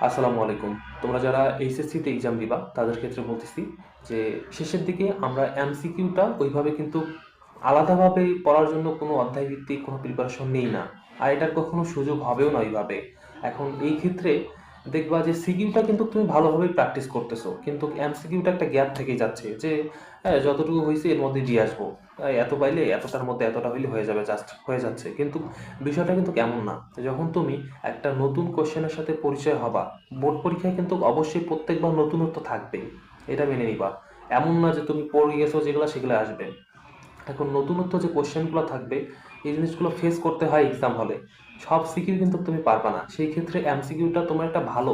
আসসালামু আলাইকুম। তোমরা যারা এইচএসসিতে এক্সাম দিবা তাদের ক্ষেত্রে বলতেছি যে শেষের দিকে আমরা এমসিকিউটা ওইভাবে কিন্তু আলাদাভাবে পড়ার জন্য কোনো অধ্যায়ভিত্তিক কোনো প্রিপারেশন নেই না। আর এটার কখনো সুযোগ হবেও না ওইভাবে। এখন এই ক্ষেত্রে দেখবা যে সিকিউটা কিন্তু তুমি ভালোভাবেই প্র্যাকটিস করতেছো, কিন্তু এমসিকিউটা একটা গ্যাপ থেকেই যাচ্ছে যে যতটুকু হয়েছে এর মধ্যে দিয়ে আসবো, এত পাইলে এতটার মধ্যে এতটা হইলে হয়ে যাবে, জাস্ট হয়ে যাচ্ছে। কিন্তু বিষয়টা কিন্তু কেমন না, যখন তুমি একটা নতুন কোশ্চেনের সাথে পরিচয় হবা, বোর্ড পরীক্ষায় কিন্তু অবশ্যই প্রত্যেকবার নতুনত্ব থাকবেই, এটা মেনে নিবা। এমন না যে তুমি পড়ে গেছো যেগুলো সেগুলো আসবে। এখন নতুনত্ব যে কোশ্চেনগুলো থাকবে, এই জিনিসগুলো ফেস করতে হয় এক্সাম হলে। সব সিকিউ কিন্তু তুমি পারবা না, সেই ক্ষেত্রে এমসিকিউটা তোমার একটা ভালো,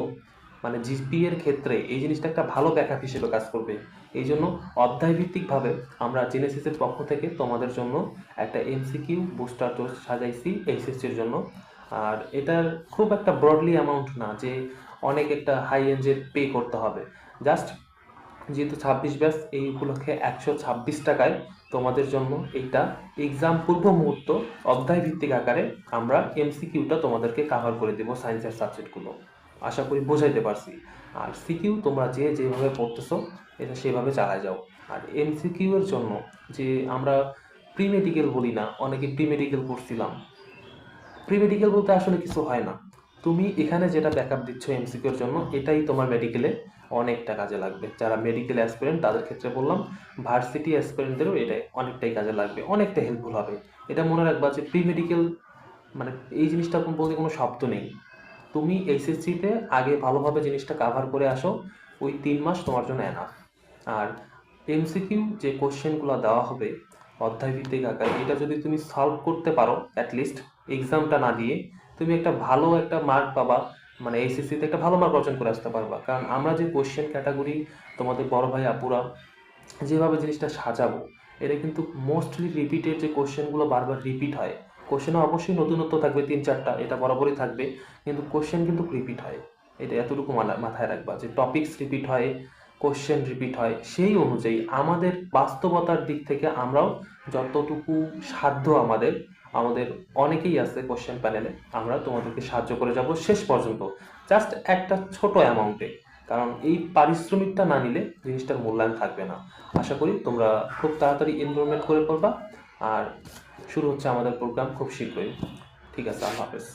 মানে জিপি এর ক্ষেত্রে এই জিনিসটা একটা ভালো ব্যাকআপ হিসেবে কাজ করবে। এই জন্য অধ্যায়ভিত্তিকভাবে আমরা জেনেসিসের পক্ষ থেকে তোমাদের জন্য একটা এমসিকিউ বুস্টার কোর্স সাজাইছি এইচএসসির জন্য। আর এটার খুব একটা ব্রডলি অ্যামাউন্ট না যে অনেক একটা হাই রেঞ্জের পে করতে হবে। জাস্ট যেহেতু 26 ব্যাচ, এই উপলক্ষে 126 টাকায় তোমাদের জন্য এইটা এক্সাম পূর্ব মুহূর্ত অধ্যায় ভিত্তিক আকারে আমরা এমসিকিউটা তোমাদেরকে কাভার করে দেবো, সায়েন্সের সাবজেক্টগুলো। আশা করি বোঝাইতে পারছি। আর সিকিউ তোমরা যে যেভাবে পড়তেছো এটা সেভাবে চালায় যাও। আর এমসিকিউ এর জন্য যে আমরা প্রি মেডিকেল বলি না, অনেকে প্রি মেডিকেল করছিলাম। প্রি মেডিকেল বলতে আসলে কিছু হয় না। তুমি এখানে যেটা ব্যাকআপ দিচ্ছ এমসিকিউর জন্য, এটাই তোমার মেডিকেলে অনেকটা কাজে লাগবে। যারা মেডিকেল অ্যাসপিরেন্ট তাদের ক্ষেত্রে বললাম, ভার্সিটি অ্যাসপিরেন্টদেরও এটা অনেকটাই কাজে লাগবে, অনেকটা হেল্পফুল হবে। এটা মনে রাখবা যে প্রি মেডিকেল মানে এই জিনিসটা বলতে কোনো শব্দ নেই। তুমি এইচএসসিতে আগে ভালোভাবে জিনিসটা কাভার করে আসো, ওই 3 মাস তোমার জন্য এনাফ। আর এমসিকিউ যে কোশ্চেনগুলো দেওয়া হবে অধ্যায়ভিত্তিক আকারে, এটা যদি তুমি সলভ করতে পারো অ্যাটলিস্ট এক্সামটা না দিয়ে, তুমি একটা ভালো একটা মার্ক পাবা, মানে এইচএসসিতে একটা ভালো মার্ক অর্জন করে আসতে পারবা। কারণ আমরা যে কোশ্চেন ক্যাটাগরি তোমাদের বড় ভাই আপুরা যেভাবে জিনিসটা সাজাবো, এটা কিন্তু মোস্টলি রিপিটেড যে কোশ্চেনগুলো বারবার রিপিট হয়। কোশ্চেনে অবশ্যই নতুনত্ব থাকবে 3-4টা, এটা বরাবরই থাকবে, কিন্তু কোশ্চেন কিন্তু রিপিট হয়। এটা এতটুকু মাথায় রাখবা যে টপিকস রিপিট হয়, কোশ্চেন রিপিট হয়। সেই অনুযায়ী আমাদের বাস্তবতার দিক থেকে আমরাও যতটুকু সাধ্য আমাদের, আমাদের অনেকেই আছে কোশ্চেন প্যানেলে, আমরা তোমাদেরকে সাহায্য করে যাব শেষ পর্যন্ত, জাস্ট একটা ছোট অ্যামাউন্টে। কারণ এই পারিশ্রমিকটা না নিলে জিনিসটার মূল্যায়ন থাকবে না। আশা করি তোমরা খুব তাড়াতাড়ি এনরোলমেন্ট করে পড়বা। আর শুরু হচ্ছে আমাদের প্রোগ্রাম খুব শীঘ্রই। ঠিক আছে, আল্লাহ হাফেজ।